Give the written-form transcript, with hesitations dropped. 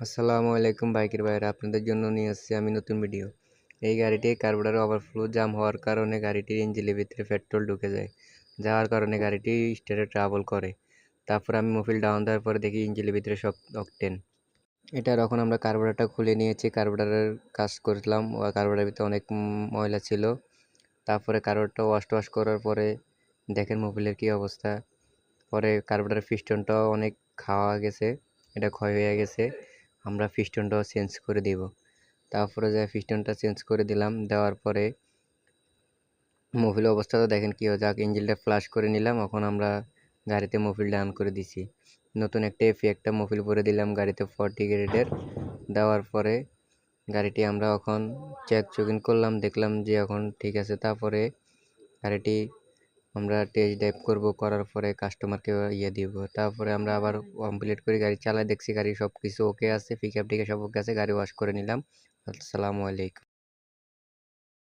আসসালামু আলাইকুম বাইকের ভাইয়েরা, আপনাদের জন্য নিয়ে আসছি আমি নতুন ভিডিও। এই গাড়িটি কার্বোরেটর ওভারফ্লো জাম হওয়ার কারণে গাড়িটির ইঞ্জিনের ভিতরে পেট্রোল ঢুকে যায়, যাওয়ার কারণে গাড়িটি স্টার্টে ট্রাবল করে। তারপর আমি মুফিল ডাউন দেওয়ার পরে দেখি ইঞ্জিনের ভিতরে সব অকটেন। এটা যখন আমরা কার্বোরেটরটা খুলে নিয়েছি, কার্বোরেটরের কাজ করলাম, কার্বোরেটরের ভিতরে অনেক ময়লা ছিল। তারপরে কার্বোরেটরটা ওয়াশ করার পরে দেখেন মুফিলের কী অবস্থা। পরে কার্বোরেটরের পিস্টনটাও অনেক খাওয়া গেছে, এটা ক্ষয় হয়ে গেছে। আমরা পিস্টনটাও চেঞ্জ করে দিব। তারপরে যে পিস্টনটা চেঞ্জ করে দিলাম, দেওয়ার পরে মুভিলের অবস্থাটা দেখেন কী হয়। যাক, ইঞ্জিনটা ফ্লাশ করে নিলাম। এখন আমরা গাড়িতে মুভিলটা অন করে দিছি। নতুন একটা মুভিল ভরে দিলাম গাড়িতে 40 গ্রেডের। দেওয়ার পরে গাড়িটি আমরা এখন চেকিং করলাম, দেখলাম যে এখন ঠিক আছে। তারপরে গাড়িটি আমরা টেস্ট ড্রাইভ করব, করার পরে কাস্টমারকে দিব। তারপরে আমরা আবার কমপ্লিট করে গাড়ি চালায় দেখছি গাড়ি সব কিছু ওকে আছে, পিকআপ টিকে সব ওকে আছে। গাড়ি ওয়াশ করে নিলাম। আসসালামু আলাইকুম।